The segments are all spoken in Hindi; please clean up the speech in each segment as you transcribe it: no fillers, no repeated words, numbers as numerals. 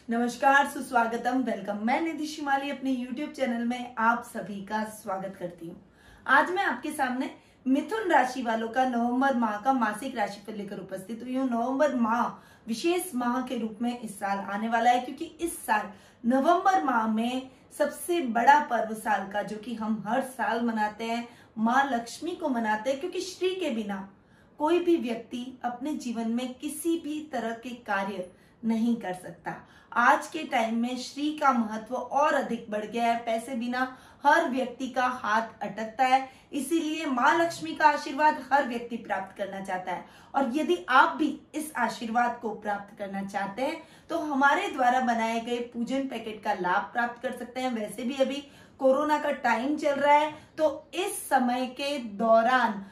नमस्कार, सुस्वागतम, वेलकम। मैं निधि शिमाली अपने YouTube चैनल में आप सभी का स्वागत करती हूँ। आज मैं आपके सामने मिथुन राशि वालों का नवंबर माह का मासिक राशिफल लेकर उपस्थित हुई हूँ। नवंबर माह विशेष माह के रूप में इस साल आने वाला है, क्योंकि इस साल नवंबर माह में सबसे बड़ा पर्व साल का, जो कि हम हर साल मनाते हैं, माँ लक्ष्मी को मनाते हैं, क्योंकि श्री के बिना कोई भी व्यक्ति अपने जीवन में किसी भी तरह के कार्य नहीं कर सकता। आज के टाइम में श्री का महत्व और अधिक बढ़ गया है। पैसे बिना हर व्यक्ति का हाथ अटकता है, इसीलिए माँ लक्ष्मी का आशीर्वाद हर व्यक्ति प्राप्त करना चाहता है। और यदि आप भी इस आशीर्वाद को प्राप्त करना चाहते हैं तो हमारे द्वारा बनाए गए पूजन पैकेट का लाभ प्राप्त कर सकते हैं। वैसे भी अभी कोरोना का टाइम चल रहा है, तो इस समय के दौरान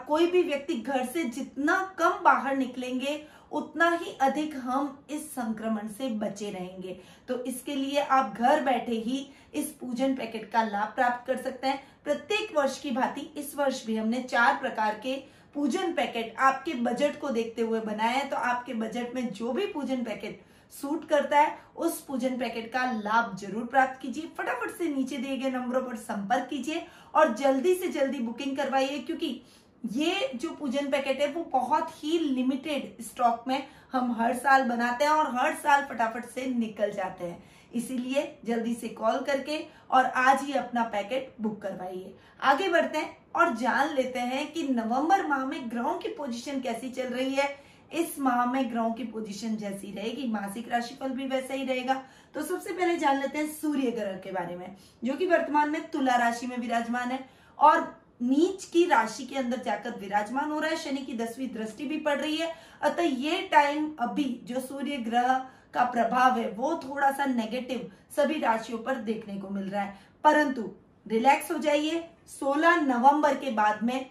कोई भी व्यक्ति घर से जितना कम बाहर निकलेंगे उतना ही अधिक हम इस संक्रमण से बचे रहेंगे। तो इसके लिए आप घर बैठे ही इस पूजन पैकेट का लाभ प्राप्त कर सकते हैं। प्रत्येक वर्ष की भांति इस वर्ष भी हमने 4 प्रकार के पूजन पैकेट आपके बजट को देखते हुए बनाए हैं। तो आपके बजट में जो भी पूजन पैकेट सूट करता है उस पूजन पैकेट का लाभ जरूर प्राप्त कीजिए। फटाफट से नीचे दिए गए नंबरों पर संपर्क कीजिए और जल्दी से जल्दी बुकिंग करवाइए, क्योंकि ये जो पूजन पैकेट है वो बहुत ही लिमिटेड स्टॉक में हम हर साल बनाते हैं और हर साल फटाफट से निकल जाते हैं। इसीलिए जल्दी से कॉल करके और आज ही अपना पैकेट बुक करवाइए। आगे बढ़ते हैं और जान लेते हैं कि नवंबर माह में ग्रहों की पोजीशन कैसी चल रही है। इस माह में ग्रहों की पोजीशन जैसी रहेगी, मासिक राशिफल भी वैसा ही रहेगा। तो सबसे पहले जान लेते हैं सूर्य ग्रह के बारे में, जो कि वर्तमान में तुला राशि में विराजमान है और नीच की राशि के अंदर जाकर विराजमान हो रहा है। शनि की 10वीं दृष्टि भी पड़ रही है। अतः ये टाइम अभी जो सूर्य ग्रह का प्रभाव है वो थोड़ा सा नेगेटिव सभी राशियों पर देखने को मिल रहा है, परंतु रिलैक्स हो जाइए। 16 नवंबर के बाद में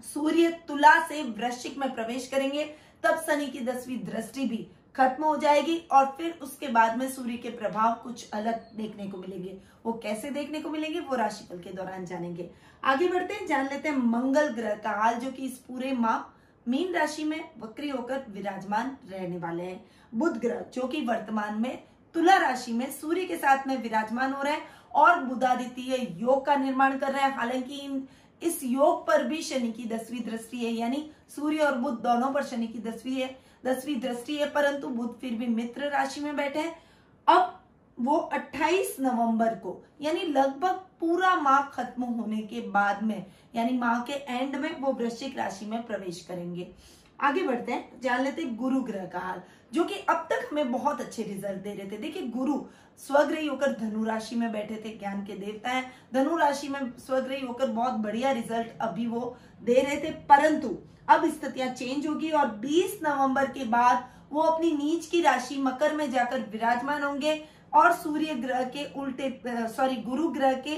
सूर्य तुला से वृश्चिक में प्रवेश करेंगे, तब शनि की 10वीं दृष्टि भी खत्म हो जाएगी और फिर उसके बाद में सूर्य के प्रभाव कुछ अलग देखने को मिलेंगे। वो कैसे देखने को मिलेंगे वो राशिफल के दौरान जानेंगे। आगे बढ़ते हैं, जान लेते हैं मंगल ग्रह का हाल, जो कि इस पूरे माह मीन राशि में वक्री होकर विराजमान रहने वाले हैं। बुध ग्रह जो कि वर्तमान में तुला राशि में सूर्य के साथ में विराजमान हो रहे हैं और बुधादित्य योग का निर्माण कर रहे हैं। हालांकि इस योग पर भी शनि की 10वीं दृष्टि है, यानी सूर्य और बुध दोनों पर शनि की 10वीं दृष्टि है, परंतु बुध फिर भी मित्र राशि में बैठे हैं। अब वो 28 नवंबर को, यानी लगभग पूरा माह खत्म होने के बाद में, यानी माह के एंड में वो वृश्चिक राशि में प्रवेश करेंगे। आगे बढ़ते हैं, जान लेते हैं गुरु ग्रह का हाल, जो कि अब तक हमें बहुत अच्छे रिजल्ट दे रहे थे। देखिए, गुरु स्वग्रही होकर धनु राशि में बैठे थे, ज्ञान के देवता हैं। धनु राशि में स्वग्रही होकर बहुत बढ़िया रिजल्ट अभी वो दे रहे थे, परंतु अब स्थितियां चेंज होगी और 20 नवंबर के बाद वो अपनी नीच की राशि मकर में जाकर विराजमान होंगे और सूर्य ग्रह के गुरु ग्रह के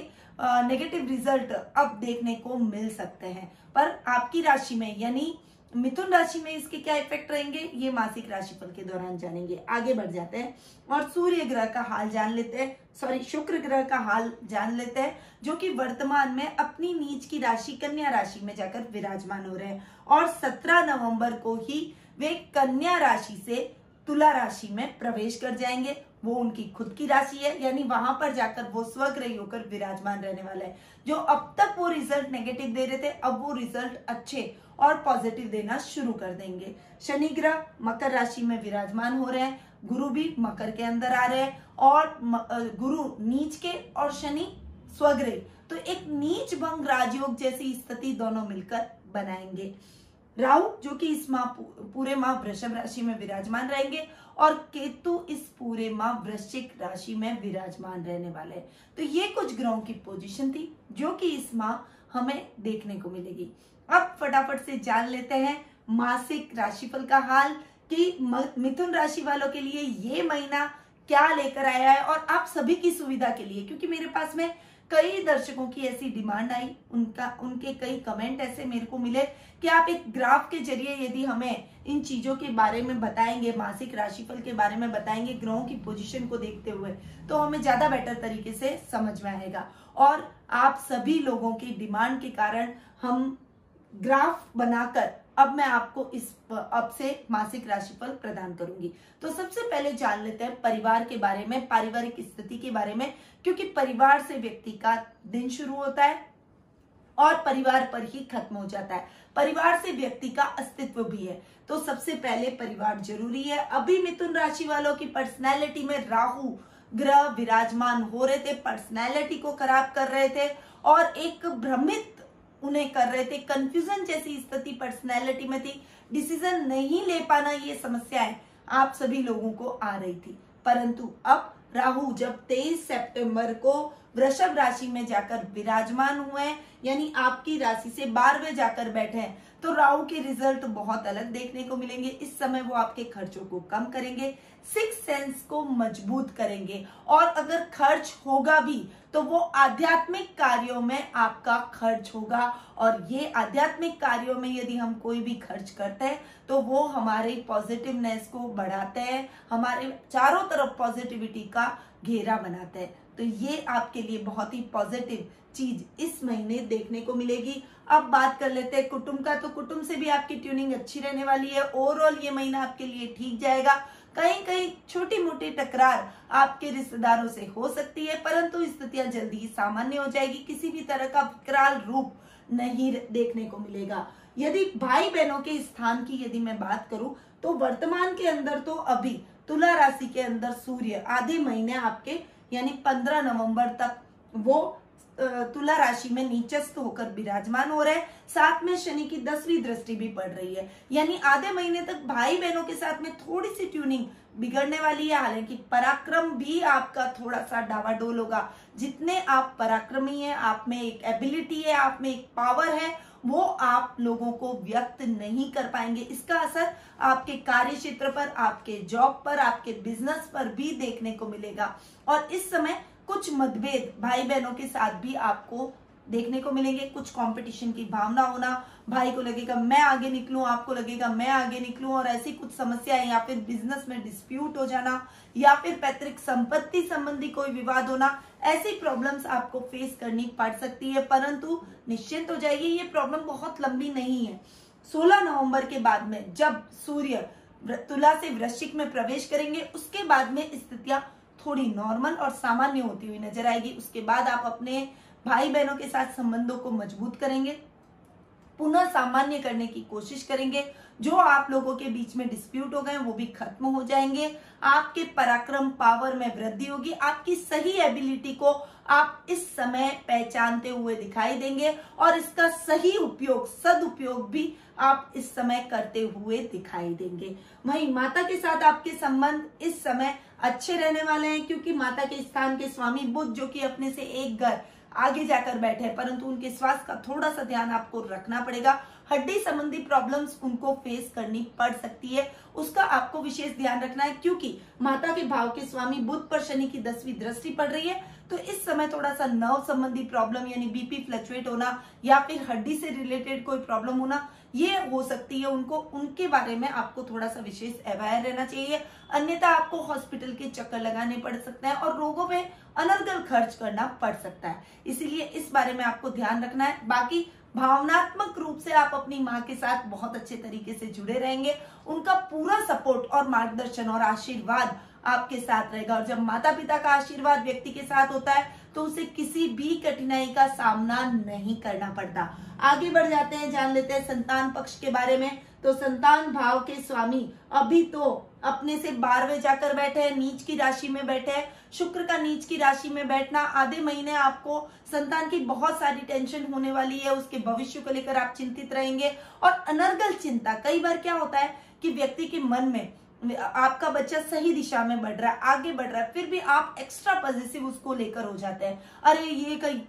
नेगेटिव रिजल्ट अब देखने को मिल सकते हैं। पर आपकी राशि में यानी मिथुन राशि में इसके क्या इफेक्ट रहेंगे ये मासिक राशिफल के दौरान जानेंगे। आगे बढ़ जाते हैं और सूर्य ग्रह का हाल जान लेते हैं, शुक्र ग्रह का हाल जान लेते हैं, जो कि वर्तमान में अपनी नीच की राशि कन्या राशि में जाकर विराजमान हो रहे हैं और 17 नवंबर को ही वे कन्या राशि से तुला राशि में प्रवेश कर जाएंगे। वो उनकी खुद की राशि है, यानी वहां पर जाकर वो स्वग्रही होकर विराजमान रहने वाले हैं। जो अब तक वो रिजल्ट नेगेटिव दे रहे थे, अब वो रिजल्ट अच्छे और पॉजिटिव देना शुरू कर देंगे। शनि ग्रह मकर राशि में विराजमान हो रहे हैं, गुरु भी मकर के अंदर आ रहे हैं और गुरु नीच के और शनि स्वग्रही, तो एक नीच भंग राजयोग जैसी स्थिति दोनों मिलकर बनाएंगे। राहु जो कि इस माह पूरे माह वृषभ राशि में विराजमान रहेंगे और केतु इस पूरे माह वृश्चिक राशि में विराजमान रहने वाले हैं। तो ये कुछ ग्रहों की पोजीशन थी जो कि इस माह हमें देखने को मिलेगी। अब फटाफट से जान लेते हैं मासिक राशिफल का हाल कि मिथुन राशि वालों के लिए ये महीना क्या लेकर आया है और आप सभी की सुविधा के लिए, क्योंकि मेरे पास में कई दर्शकों की ऐसी डिमांड आई, उनके कई कमेंट ऐसे मेरे को मिले कि आप एक ग्राफ के जरिए यदि हमें इन चीजों के बारे में बताएंगे, मासिक राशिफल के बारे में बताएंगे ग्रहों की पोजीशन को देखते हुए, तो हमें ज्यादा बेटर तरीके से समझ में आएगा। और आप सभी लोगों की डिमांड के कारण हम ग्राफ बनाकर अब मैं आपको अब से मासिक राशिफल प्रदान करूंगी। तो सबसे पहले जान लेते हैं परिवार के बारे में, पारिवारिक स्थिति के बारे में, क्योंकि परिवार से व्यक्ति का दिन शुरू होता है और परिवार पर ही खत्म हो जाता है। परिवार से व्यक्ति का अस्तित्व भी है। तो सबसे पहले परिवार जरूरी है। अभी मिथुन राशि वालों की पर्सनैलिटी में राहु ग्रह विराजमान हो रहे थे, पर्सनैलिटी को खराब कर रहे थे और एक भ्रमित उन्हें कर रहे थे, कंफ्यूजन जैसी स्थिति पर्सनैलिटी में थी, डिसीजन नहीं ले पाना, ये समस्याएं आप सभी लोगों को आ रही थी। परंतु अब राहु जब 23 सितंबर को वृषभ राशि में जाकर विराजमान हुए हैं, यानी आपकी राशि से 12वें जाकर बैठे हैं, तो राहु के रिजल्ट बहुत अलग देखने को मिलेंगे। इस समय वो आपके खर्चों को कम करेंगे, सिक्स सेंस को मजबूत करेंगे और अगर खर्च होगा भी तो वो आध्यात्मिक कार्यों में आपका खर्च होगा। और ये आध्यात्मिक कार्यों में यदि हम कोई भी खर्च करते हैं तो वो हमारे पॉजिटिवनेस को बढ़ाते हैं, हमारे चारों तरफ पॉजिटिविटी का घेरा बनाते हैं। तो ये आपके लिए बहुत ही पॉजिटिव चीज इस महीने देखने को मिलेगी। अब बात कर लेते हैं कुटुंब का। तो कुटुंब से भी आपकी ट्यूनिंग अच्छी रहने वाली है। ओवरऑल ये महीना आपके लिए ठीक जाएगा। कहीं कहीं छोटी मोटी टकरार आपके रिश्तेदारों से हो सकती है, परंतु स्थितियां जल्दी ही सामान्य हो जाएगी। किसी भी तरह का विकराल रूप नहीं देखने को मिलेगा। यदि भाई बहनों के स्थान की यदि मैं बात करूं तो वर्तमान के अंदर तो अभी तुला राशि के अंदर सूर्य आधे महीने आपके यानी 15 नवंबर तक वो तुला राशि में नीचस्थ होकर विराजमान हो रहे हैं। साथ में शनि की 10वीं दृष्टि भी पड़ रही है, यानी आधे महीने तक भाई बहनों के साथ में थोड़ी सी ट्यूनिंग बिगड़ने वाली है। हालांकि पराक्रम भी आपका थोड़ा सा डावाडोल होगा। जितने आप पराक्रमी हैं, आप में एक एबिलिटी है, आप में एक पावर है, वो आप लोगों को व्यक्त नहीं कर पाएंगे। इसका असर आपके कार्य क्षेत्र पर, आपके जॉब पर, आपके बिजनेस पर भी देखने को मिलेगा। और इस समय कुछ मतभेद भाई बहनों के साथ भी आपको देखने को मिलेंगे। कुछ कंपटीशन की भावना होना, भाई को लगेगा मैं आगे निकलूं, आपको लगेगा मैं आगे निकलूं, और ऐसी कुछ समस्याएं, या फिर बिजनेस में डिस्प्यूट हो जाना, या फिर पैतृक संपत्ति संबंधी कोई विवाद होना, ऐसी प्रॉब्लम्स आपको फेस करनी पड़ सकती है। परंतु निश्चिंत हो जाइए, ये प्रॉब्लम बहुत लंबी नहीं है। 16 नवंबर के बाद में जब सूर्य तुला से वृश्चिक में प्रवेश करेंगे, उसके बाद में स्थितियां थोड़ी नॉर्मल और सामान्य होती हुई नजर आएगी। उसके बाद आप अपने भाई बहनों के साथ संबंधों को मजबूत करेंगे, पुनः सामान्य करने की कोशिश करेंगे। जो आप लोगों के बीच में डिस्प्यूट हो गए वो भी खत्म हो जाएंगे। आपके पराक्रम पावर में वृद्धि होगी। आपकी सही एबिलिटी को आप इस समय पहचानते हुए दिखाई देंगे और इसका सही उपयोग, सदुपयोग भी आप इस समय करते हुए दिखाई देंगे। वहीं माता के साथ आपके संबंध इस समय अच्छे रहने वाले हैं, क्योंकि माता के स्थान के स्वामी बुध जो कि अपने से एक घर आगे जाकर बैठे हैं, परंतु उनके स्वास्थ्य का थोड़ा सा ध्यान आपको रखना पड़ेगा। हड्डी संबंधी प्रॉब्लम्स उनको फेस करनी पड़ सकती है, उसका आपको विशेष ध्यान रखना है, क्योंकि माता के भाव के स्वामी बुध पर शनि की 10वीं दृष्टि पड़ रही है। तो इस समय थोड़ा सा नर्व संबंधी प्रॉब्लम यानी बीपी फ्लक्चुएट होना या फिर हड्डी से रिलेटेड कोई प्रॉब्लम होना ये हो सकती है। उनके बारे में आपको थोड़ा सा विशेष अवेयर रहना चाहिए, अन्यथा आपको हॉस्पिटल के चक्कर लगाने पड़ सकते हैं और रोगों में अनर्गल खर्च करना पड़ सकता है। इसीलिए इस बारे में आपको ध्यान रखना है। बाकी भावनात्मक रूप से आप अपनी माँ के साथ बहुत अच्छे तरीके से जुड़े रहेंगे। उनका पूरा सपोर्ट और मार्गदर्शन और आशीर्वाद आपके साथ रहेगा, और जब माता पिता का आशीर्वाद व्यक्ति के साथ होता है तो उसे किसी भी कठिनाई का सामना नहीं करना पड़ता। आगे बढ़ जाते हैं, जान लेते हैं संतान पक्ष के बारे में। तो संतान भाव के स्वामी अभी तो अपने से 12वें जाकर बैठे हैं, नीच की राशि में बैठे हैं। शुक्र का नीच की राशि में बैठना, आधे महीने आपको संतान की बहुत सारी टेंशन होने वाली है, उसके भविष्य को लेकर आप चिंतित रहेंगे और अनर्गल चिंता। कई बार क्या होता है कि व्यक्ति के मन में आपका बच्चा सही दिशा में बढ़ रहा है, आगे बढ़ रहा है, फिर भी आप एक्स्ट्रा पॉजिटिव उसको लेकर हो जाते हैं। अरे ये कहीं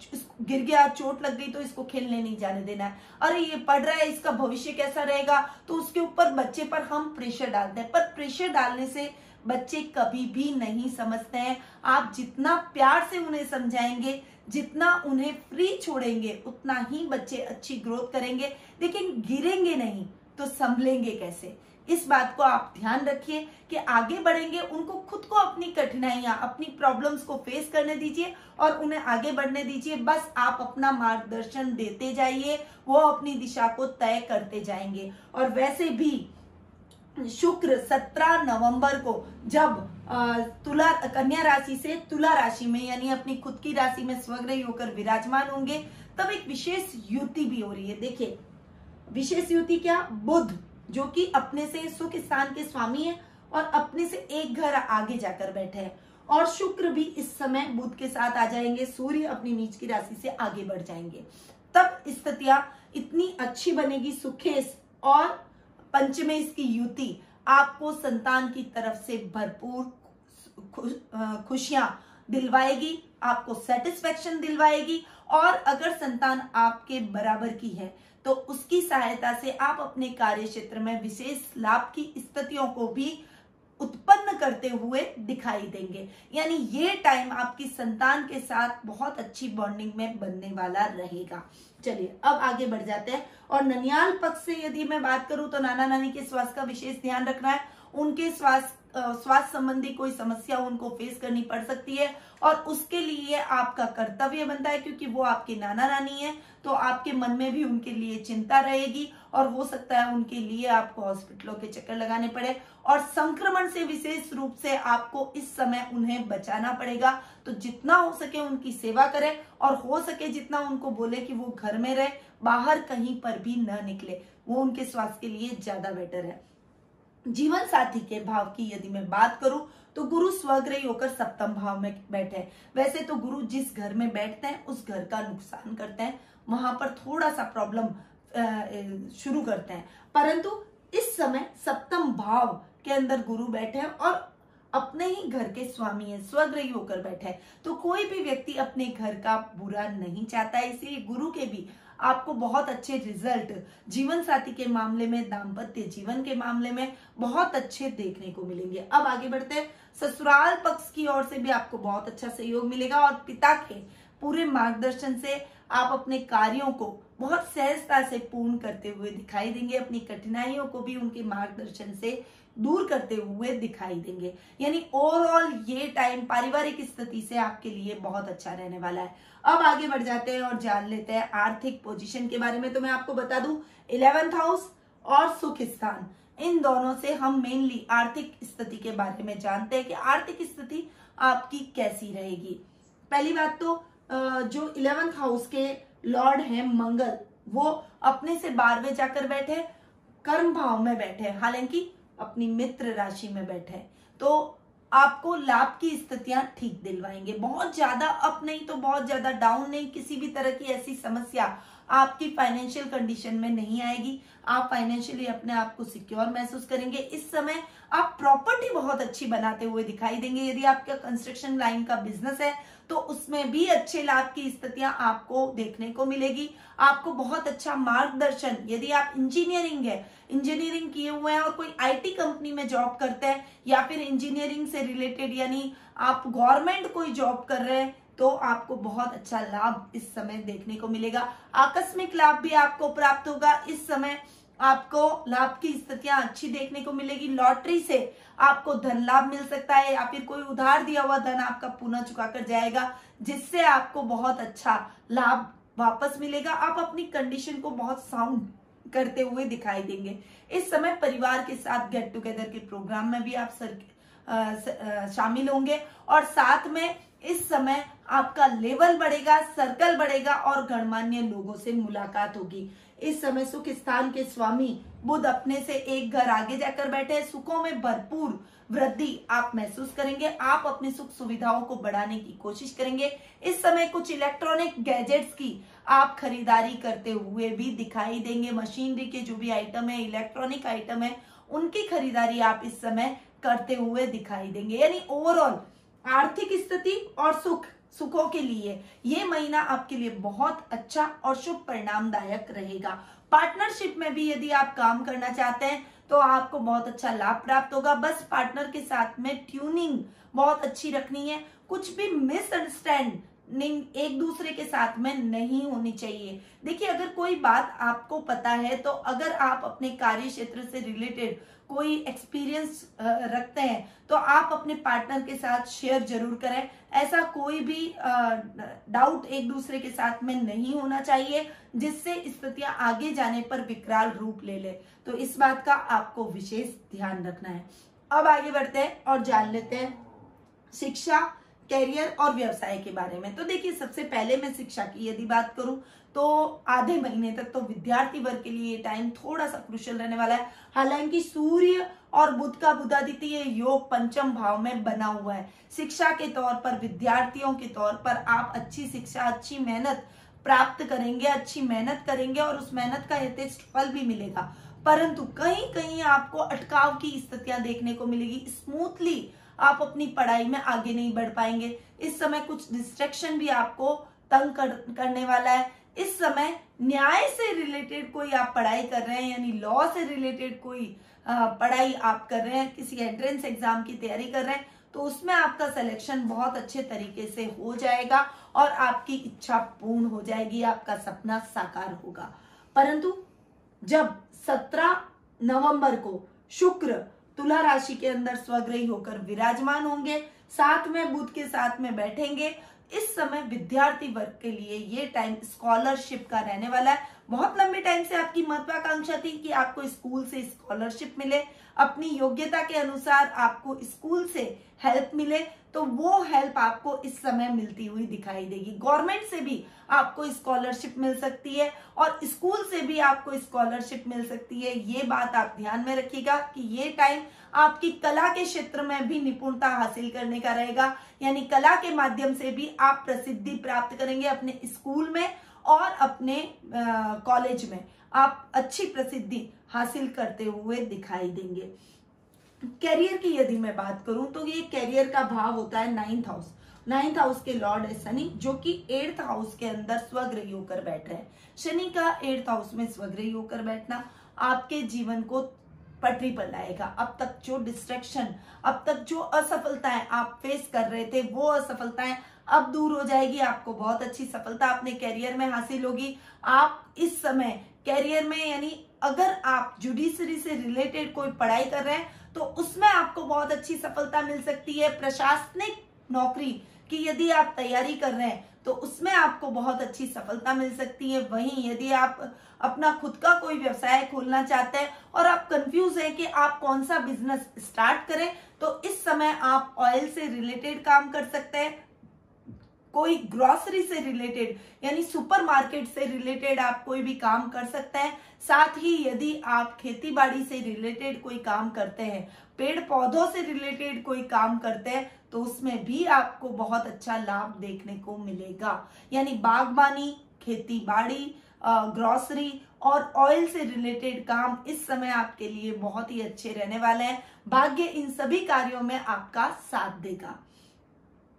गिर गया, चोट लग गई तो इसको खेलने नहीं जाने देना है, अरे ये पढ़ रहा है इसका भविष्य कैसा रहेगा, तो उसके ऊपर बच्चे पर हम प्रेशर डालते हैं। पर प्रेशर डालने से बच्चे कभी भी नहीं समझते हैं। आप जितना प्यार से उन्हें समझाएंगे, जितना उन्हें फ्री छोड़ेंगे, उतना ही बच्चे अच्छी ग्रोथ करेंगे। लेकिन गिरेंगे नहीं तो संभलेंगे कैसे? इस बात को आप ध्यान रखिए कि आगे बढ़ेंगे, उनको खुद को अपनी कठिनाइयां, अपनी प्रॉब्लम्स को फेस करने दीजिए और उन्हें आगे बढ़ने दीजिए। बस आप अपना मार्गदर्शन देते जाइए, वो अपनी दिशा को तय करते जाएंगे। और वैसे भी शुक्र 17 नवंबर को जब कन्या राशि से तुला राशि में यानी अपनी खुद की राशि में स्वग्रही होकर विराजमान होंगे, तब एक विशेष युति भी हो रही है। देखिए विशेष युति क्या, बुध जो कि अपने से सुख स्थान के स्वामी है और अपने से एक घर आगे जाकर बैठे हैं, और शुक्र भी इस समय बुध के साथ आ जाएंगे, सूर्य अपनी नीच की राशि से आगे बढ़ जाएंगे। तब स्थितियां इतनी अच्छी बनेगी सुखेश, और पंचमे इसकी युति आपको संतान की तरफ से भरपूर खुशियां दिलवाएगी, आपको सेटिस्फेक्शन दिलवाएगी। और अगर संतान आपके बराबर की है तो उसकी सहायता से आप अपने कार्य क्षेत्र में विशेष लाभ की स्थितियों को भी उत्पन्न करते हुए दिखाई देंगे। यानी ये टाइम आपकी संतान के साथ बहुत अच्छी बॉन्डिंग में बनने वाला रहेगा। चलिए अब आगे बढ़ जाते हैं। और ननियाल पक्ष से यदि मैं बात करूं तो नाना नानी के स्वास्थ्य का विशेष ध्यान रखना है। उनके स्वास्थ्य संबंधी कोई समस्या उनको फेस करनी पड़ सकती है, और उसके लिए आपका कर्तव्य बनता है, क्योंकि वो आपके नाना नानी है, तो आपके मन में भी उनके लिए चिंता रहेगी और हो सकता है उनके लिए आपको हॉस्पिटलों के चक्कर लगाने पड़े। और संक्रमण से विशेष रूप से आपको इस समय उन्हें बचाना पड़ेगा। तो जितना हो सके उनकी सेवा करें, और हो सके जितना उनको बोले कि वो घर में रहे, बाहर कहीं पर भी न निकले, वो उनके स्वास्थ्य के लिए ज्यादा बेटर है। जीवन साथी के भाव की यदि मैं बात करूं तो गुरु स्वग्रही होकर सप्तम भाव में बैठे। वैसे तो गुरु जिस घर में बैठते हैं उस घर का नुकसान करते हैं, वहां पर थोड़ा सा प्रॉब्लम शुरू करते हैं, परंतु इस समय सप्तम भाव के अंदर गुरु बैठे हैं और अपने ही घर के स्वामी है, स्वग्रही होकर बैठे हैं। तो कोई भी व्यक्ति अपने घर का बुरा नहीं चाहता है, इसलिए गुरु के भी आपको बहुत अच्छे रिजल्ट जीवन साथी के मामले में, दाम्पत्य जीवन के मामले में बहुत अच्छे देखने को मिलेंगे। अब आगे बढ़ते हैं। ससुराल पक्ष की ओर से भी आपको बहुत अच्छा सहयोग मिलेगा, और पिता के पूरे मार्गदर्शन से आप अपने कार्यों को बहुत सहजता से पूर्ण करते हुए दिखाई देंगे, अपनी कठिनाइयों को भी उनके मार्गदर्शन से दूर करते हुए दिखाई देंगे। यानी ओवरऑल ये टाइम पारिवारिक स्थिति से आपके लिए बहुत अच्छा रहने वाला है। अब आगे बढ़ जाते हैं और जान लेते हैं आर्थिक पोजीशन के बारे में। तो मैं आपको बता दूं 11th हाउस और सुख स्थान, इन दोनों से हम मेनली आर्थिक स्थिति के बारे में जानते हैं कि आर्थिक स्थिति आपकी कैसी रहेगी। पहली बात तो जो 11th हाउस के लॉर्ड हैं मंगल, वो अपने से 12वें जाकर बैठे, कर्म भाव में बैठे, हालांकि अपनी मित्र राशि में बैठे, तो आपको लाभ की स्थितियां ठीक दिलवाएंगे। बहुत ज्यादा अप नहीं तो बहुत ज्यादा डाउन नहीं, किसी भी तरह की ऐसी समस्या आपकी फाइनेंशियल कंडीशन में नहीं आएगी। आप फाइनेंशियली अपने आप को सिक्योर महसूस करेंगे। इस समय आप प्रॉपर्टी बहुत अच्छी बनाते हुए दिखाई देंगे। यदि आपका कंस्ट्रक्शन लाइन का बिजनेस है तो उसमें भी अच्छे लाभ की स्थितियां आपको देखने को मिलेगी। आपको बहुत अच्छा मार्गदर्शन, यदि आप इंजीनियरिंग किए हुए हैं और कोई आईटी कंपनी में जॉब करते हैं, या फिर इंजीनियरिंग से रिलेटेड यानी आप गवर्नमेंट कोई जॉब कर रहे हैं, तो आपको बहुत अच्छा लाभ इस समय देखने को मिलेगा। आकस्मिक लाभ भी आपको प्राप्त होगा। इस समय आपको लाभ की स्थितियां अच्छी देखने को मिलेगी। लॉटरी से आपको धन लाभ मिल सकता है, या फिर कोई उधार दिया हुआ धन आपका पुनः चुका कर जाएगा, जिससे आपको बहुत अच्छा लाभ वापस मिलेगा। आप अपनी कंडीशन को बहुत साउंड करते हुए दिखाई देंगे। इस समय परिवार के साथ गेट टुगेदर के प्रोग्राम में भी आप शामिल होंगे, और साथ में इस समय आपका लेवल बढ़ेगा, सर्कल बढ़ेगा और गणमान्य लोगों से मुलाकात होगी। इस समय सुख स्थान के स्वामी बुध अपने से एक घर आगे जाकर बैठे, सुखों में भरपूर वृद्धि आप महसूस करेंगे। आप अपनी सुख सुविधाओं को बढ़ाने की कोशिश करेंगे। इस समय कुछ इलेक्ट्रॉनिक गैजेट्स की आप खरीदारी करते हुए भी दिखाई देंगे। मशीनरी के जो भी आइटम है, इलेक्ट्रॉनिक आइटम है, उनकी खरीदारी आप इस समय करते हुए दिखाई देंगे। यानी ओवरऑल आर्थिक स्थिति और सुखों के लिए ये महीना आपके लिए बहुत अच्छा और शुभ परिणामदायक रहेगा। पार्टनरशिप में भी यदि आप काम करना चाहते हैं तो आपको बहुत अच्छा लाभ प्राप्त होगा। बस पार्टनर के साथ में ट्यूनिंग बहुत अच्छी रखनी है। कुछ भी मिसअंडरस्टैंडिंग एक दूसरे के साथ में नहीं होनी चाहिए। देखिए, अगर कोई बात आपको पता है तो अगर आप अपने कार्य क्षेत्र से रिलेटेड कोई एक्सपीरियंस रखते हैं तो आप अपने पार्टनर के साथ शेयर जरूर करें। ऐसा कोई भी डाउट एक दूसरे के साथ में नहीं होना चाहिए जिससे स्थितियां आगे जाने पर विकराल रूप ले ले। तो इस बात का आपको विशेष ध्यान रखना है। अब आगे बढ़ते हैं और जान लेते हैं शिक्षा, कैरियर और व्यवसाय के बारे में। तो देखिए, सबसे पहले मैं शिक्षा की यदि बात करूं तो आधे महीने तक तो विद्यार्थी वर्ग के लिए ये टाइम थोड़ा सा क्रुशियल रहने वाला है। हालांकि सूर्य और बुध का बुधादित्य योग पंचम भाव में बना हुआ है। शिक्षा के तौर पर, विद्यार्थियों के तौर पर आप अच्छी शिक्षा, अच्छी मेहनत प्राप्त करेंगे, अच्छी मेहनत करेंगे और उस मेहनत का यथेष्ट फल भी मिलेगा। परंतु कहीं कहीं आपको अटकाव की स्थितियां देखने को मिलेगी। स्मूथली आप अपनी पढ़ाई में आगे नहीं बढ़ पाएंगे। इस समय कुछ डिस्ट्रैक्शन भी आपको तंग करने वाला है। इस समय न्याय से रिलेटेड कोई आप पढ़ाई कर रहे हैं, यानी लॉ से रिलेटेड कोई पढ़ाई आप कर रहे हैं, किसी एंट्रेंस एग्जाम की तैयारी कर रहे हैं, तो उसमें आपका सिलेक्शन बहुत अच्छे तरीके से हो जाएगा और आपकी इच्छा पूर्ण हो जाएगी, आपका सपना साकार होगा। परंतु जब 17 नवंबर को शुक्र तुला राशि के अंदर स्वग्रही होकर विराजमान होंगे, साथ में बुध के साथ में बैठेंगे, इस समय विद्यार्थी वर्ग के लिए ये टाइम स्कॉलरशिप का रहने वाला है। बहुत लंबे टाइम से आपकी महत्वाकांक्षा थी कि आपको स्कूल से स्कॉलरशिप मिले, अपनी योग्यता के अनुसार आपको स्कूल से हेल्प मिले, तो वो हेल्प आपको इस समय मिलती हुई दिखाई देगी। गवर्नमेंट से भी आपको स्कॉलरशिप मिल सकती है और स्कूल से भी आपको स्कॉलरशिप मिल सकती है। ये बात आप ध्यान में रखिएगा कि ये टाइम आपकी कला के क्षेत्र में भी निपुणता हासिल करने का रहेगा, यानी कला के माध्यम से भी आप प्रसिद्धि प्राप्त करेंगे। अपने स्कूल में और अपने कॉलेज में आप अच्छी प्रसिद्धि हासिल करते हुए दिखाई देंगे। कैरियर की यदि मैं बात करूं तो ये कैरियर का भाव होता है 9th हाउस। 9th हाउस के लॉर्ड है शनि, जो कि 8th हाउस के अंदर स्वग्रही होकर बैठ रहे हैं। शनि का 8th हाउस में स्वग्रही होकर बैठना आपके जीवन को पटरी पर लाएगा। अब तक जो डिस्ट्रैक्शन, अब तक जो असफलताएं आप फेस कर रहे थे, वो असफलताएं अब दूर हो जाएगी। आपको बहुत अच्छी सफलता अपने कैरियर में हासिल होगी। आप इस समय कैरियर में, यानी अगर आप जुडिशरी से रिलेटेड कोई पढ़ाई कर रहे हैं तो उसमें आपको बहुत अच्छी सफलता मिल सकती है। प्रशासनिक नौकरी की यदि आप तैयारी कर रहे हैं तो उसमें आपको बहुत अच्छी सफलता मिल सकती है। वहीं यदि आप अपना खुद का कोई व्यवसाय खोलना चाहते हैं और आप कंफ्यूज हैं कि आप कौन सा बिजनेस स्टार्ट करें, तो इस समय आप ऑयल से रिलेटेड काम कर सकते हैं, कोई ग्रोसरी से रिलेटेड यानी सुपरमार्केट से रिलेटेड आप कोई भी काम कर सकते हैं। साथ ही यदि आप खेती बाड़ी से रिलेटेड कोई काम करते हैं, पेड़ पौधों से रिलेटेड कोई काम करते हैं, तो उसमें भी आपको बहुत अच्छा लाभ देखने को मिलेगा। यानी बागबानी, खेती बाड़ी, ग्रोसरी और ऑयल से रिलेटेड काम इस समय आपके लिए बहुत ही अच्छे रहने वाले हैं। भाग्य इन सभी कार्यों में आपका साथ देगा।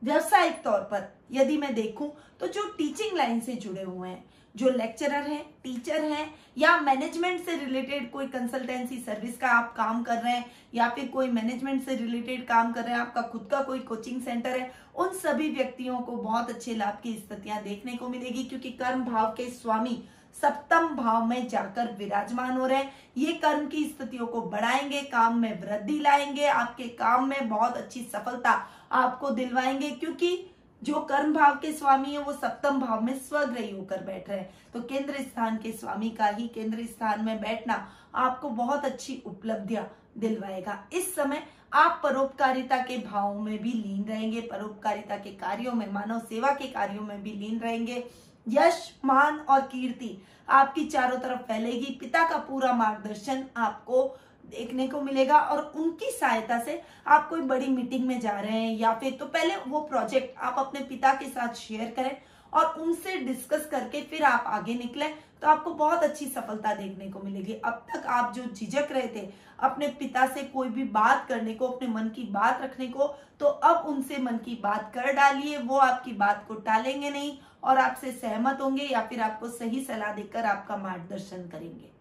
व्यवसायिक तौर पर यदि मैं देखूं तो जो टीचिंग लाइन से जुड़े हुए हैं, जो लेक्चरर हैं, टीचर हैं, या मैनेजमेंट से रिलेटेड कोई कंसल्टेंसी सर्विस का आप काम कर रहे हैं, या फिर कोई मैनेजमेंट से रिलेटेड काम कर रहे हैं, आपका खुद का कोई कोचिंग सेंटर है, उन सभी व्यक्तियों को बहुत अच्छे लाभ की स्थितियां देखने को मिलेगी, क्योंकि कर्म भाव के स्वामी सप्तम भाव में जाकर विराजमान हो रहे हैं। ये कर्म की स्थितियों को बढ़ाएंगे, काम में वृद्धि लाएंगे, आपके काम में बहुत अच्छी सफलता आपको दिलवाएंगे, क्योंकि जो कर्म भाव के स्वामी है वो सप्तम भाव में स्वग्रही होकर बैठ रहे हैं। तो केंद्र स्थान के स्वामी का ही केंद्र स्थान में बैठना आपको बहुत अच्छी उपलब्धियां दिलवाएगा। इस समय आप परोपकारिता के भावों में भी लीन रहेंगे, परोपकारिता के कार्यों में, मानव सेवा के कार्यों में भी लीन रहेंगे। यश, मान और कीर्ति आपकी चारों तरफ फैलेगी। पिता का पूरा मार्गदर्शन आपको देखने को मिलेगा और उनकी सहायता से आप कोई बड़ी मीटिंग में जा रहे हैं या फिर, तो पहले वो प्रोजेक्ट आप अपने पिता के साथ शेयर करें और उनसे डिस्कस करके फिर आप आगे निकले, तो आपको बहुत अच्छी सफलता देखने को मिलेगी। अब तक आप जो झिझक रहे थे अपने पिता से कोई भी बात करने को, अपने मन की बात रखने को, तो अब उनसे मन की बात कर डालिए। वो आपकी बात को टालेंगे नहीं और आपसे सहमत होंगे या फिर आपको सही सलाह देकर आपका मार्गदर्शन करेंगे।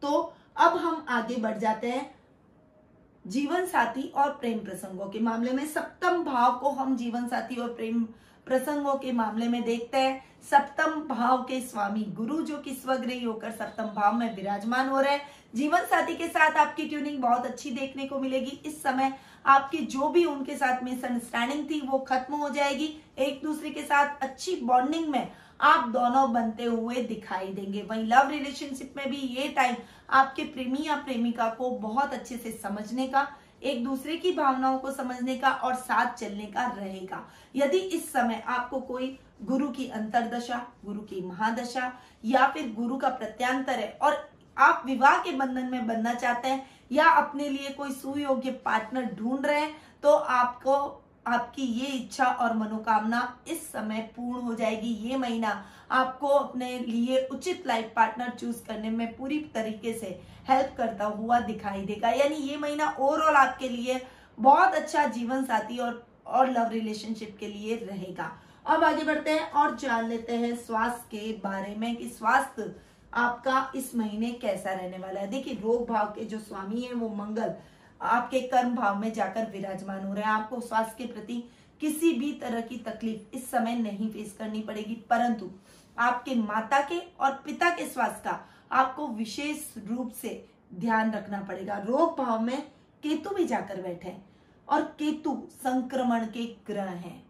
तो अब हम आगे बढ़ जाते हैं जीवन साथी और प्रेम प्रसंगों के मामले में। सप्तम भाव को हम जीवन साथी और प्रेम प्रसंगों के मामले में देखते हैं। सप्तम भाव के स्वामी गुरु जो कि स्वग्रही होकर सप्तम भाव में विराजमान हो रहे हैं। जीवन साथी के साथ आपकी ट्यूनिंग बहुत अच्छी देखने को मिलेगी। इस समय आपकी जो भी उनके साथ मिसअंडरस्टैंडिंग थी वो खत्म हो जाएगी। एक दूसरे के साथ अच्छी बॉन्डिंग में आप दोनों बनते हुए दिखाई देंगे। वहीं लव रिलेशनशिप में भी ये टाइम आपके प्रेमी या प्रेमिका को बहुत अच्छे से समझने का, एक दूसरे की भावनाओं को समझने का और साथ चलने का रहेगा। यदि इस समय आपको कोई गुरु की अंतरदशा, गुरु की महादशा या फिर गुरु का प्रत्यांतर है और आप विवाह के बंधन में बनना चाहते हैं या अपने लिए कोई सुयोग्य पार्टनर ढूंढ रहे हैं, तो आपको आपकी ये इच्छा और मनोकामना इस समय पूर्ण हो जाएगी। ये महीना आपको अपने लिए उचित लाइफ पार्टनर चूज करने में पूरी तरीके से हेल्प करता हुआ दिखाई देगा। यानी ये महीना ओवरऑल आपके लिए बहुत अच्छा जीवन साथी और लव रिलेशनशिप के लिए रहेगा। अब आगे बढ़ते हैं और जान लेते हैं स्वास्थ्य के बारे में कि स्वास्थ्य आपका इस महीने कैसा रहने वाला है। देखिए, रोग भाव के जो स्वामी है वो मंगल आपके कर्म भाव में जाकर विराजमान हो रहे हैं। आपको स्वास्थ्य के प्रति किसी भी तरह की तकलीफ इस समय नहीं फेस करनी पड़ेगी, परंतु आपके माता के और पिता के स्वास्थ्य का आपको विशेष रूप से ध्यान रखना पड़ेगा। रोग भाव में केतु भी जाकर बैठे हैं और केतु संक्रमण के ग्रह हैं।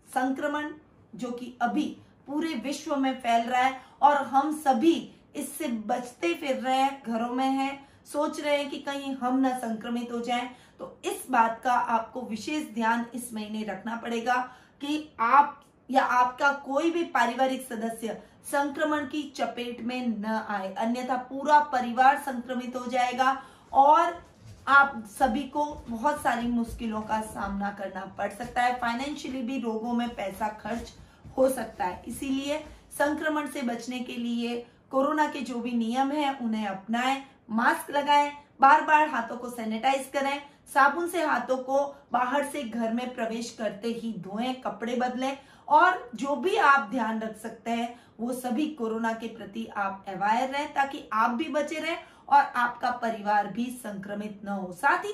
संक्रमण जो कि अभी पूरे विश्व में फैल रहा है और हम सभी इससे बचते फिर रहे हैं, घरों में हैं, सोच रहे हैं कि कहीं हम ना संक्रमित हो जाएं। तो इस बात का आपको विशेष ध्यान इस महीने रखना पड़ेगा कि आप या आपका कोई भी पारिवारिक सदस्य संक्रमण की चपेट में न आए, अन्यथा पूरा परिवार संक्रमित हो जाएगा और आप सभी को बहुत सारी मुश्किलों का सामना करना पड़ सकता है। फाइनेंशियली भी रोगों में पैसा खर्च हो सकता है। इसीलिए संक्रमण से बचने के लिए कोरोना के जो भी नियम हैं उन्हें अपनाएं, मास्क लगाएं, बार बार हाथों को सैनिटाइज करें, साबुन से हाथों को बाहर से घर में प्रवेश करते ही धोएं, कपड़े बदलें और जो भी आप ध्यान रख सकते हैं वो सभी कोरोना के प्रति आप अवेयर रहें ताकि आप भी बचे रहें और आपका परिवार भी संक्रमित न हो। साथ ही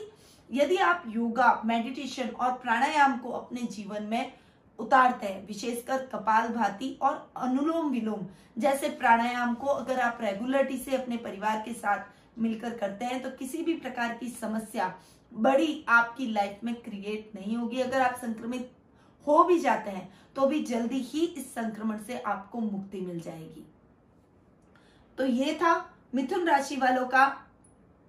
यदि आप योगा, मेडिटेशन और प्राणायाम को अपने जीवन में उतारते हैं, विशेषकर कपालभाति और अनुलोम विलोम जैसे प्राणायाम को अगर आप रेगुलरिटी से अपने परिवार के साथ मिलकर करते हैं तो किसी भी प्रकार की समस्या बड़ी आपकी लाइफ में क्रिएट नहीं होगी। अगर आप संक्रमित हो भी जाते हैं तो भी जल्दी ही इस संक्रमण से आपको मुक्ति मिल जाएगी। तो ये था मिथुन राशि वालों का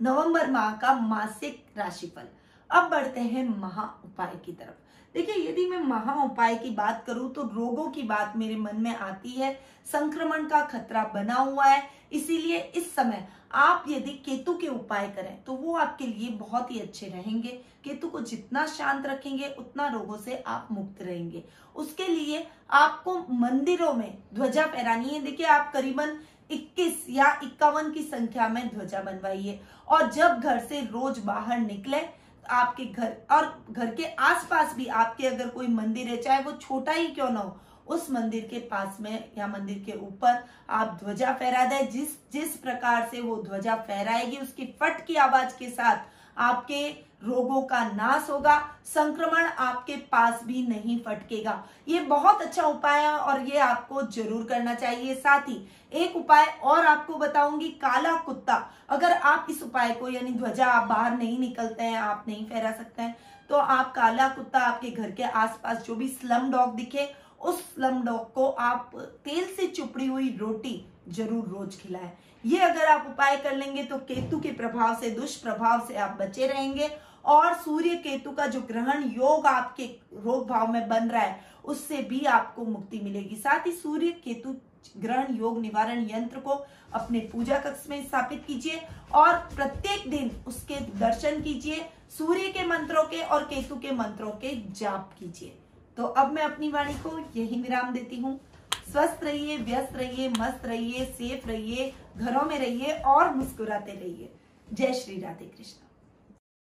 नवंबर माह का मासिक राशिफल। अब बढ़ते हैं महा उपाय की तरफ। देखिए, यदि मैं महा उपाय की बात करूं तो रोगों की बात मेरे मन में आती है। संक्रमण का खतरा बना हुआ है, इसीलिए इस समय आप यदि केतु के उपाय करें तो वो आपके लिए बहुत ही अच्छे रहेंगे। केतु को जितना शांत रखेंगे उतना रोगों से आप मुक्त रहेंगे। उसके लिए आपको मंदिरों में ध्वजा फहरानी है। देखिए, आप करीबन 21 या 51 की संख्या में ध्वजा बनवाइए और जब घर से रोज बाहर निकले आपके घर और घर के आसपास भी आपके अगर कोई मंदिर है, चाहे वो छोटा ही क्यों ना हो, उस मंदिर के पास में या मंदिर के ऊपर आप ध्वजा फहरा दें। जिस प्रकार से वो ध्वजा फहराएगी उसकी फट की आवाज के साथ आपके रोगों का नाश होगा, संक्रमण आपके पास भी नहीं फटकेगा। ये बहुत अच्छा उपाय है और ये आपको जरूर करना चाहिए। साथ ही एक उपाय और आपको बताऊंगी, काला कुत्ता। अगर आप इस उपाय को यानी ध्वजा आप बाहर नहीं निकलते हैं, आप नहीं फहरा सकते हैं, तो आप काला कुत्ता आपके घर के आसपास जो भी स्लम डॉग दिखे उस स्लम डॉग को आप तेल से चुपड़ी हुई रोटी जरूर रोज खिलाएं। ये अगर आप उपाय कर लेंगे तो केतु के प्रभाव से, दुष्प्रभाव से आप बचे रहेंगे और सूर्य केतु का जो ग्रहण योग आपके रोग भाव में बन रहा है उससे भी आपको मुक्ति मिलेगी। साथ ही सूर्य केतु ग्रहण योग निवारण यंत्र को अपने पूजा कक्ष में स्थापित कीजिए और प्रत्येक दिन उसके दर्शन कीजिए, सूर्य के मंत्रों के और केतु के मंत्रों के जाप कीजिए। तो अब मैं अपनी वाणी को यही विराम देती हूँ। स्वस्थ रहिए, व्यस्त रहिए, मस्त रहिए, सेफ रहिए, घरों में रहिए और मुस्कुराते रहिए। जय श्री राधे कृष्ण।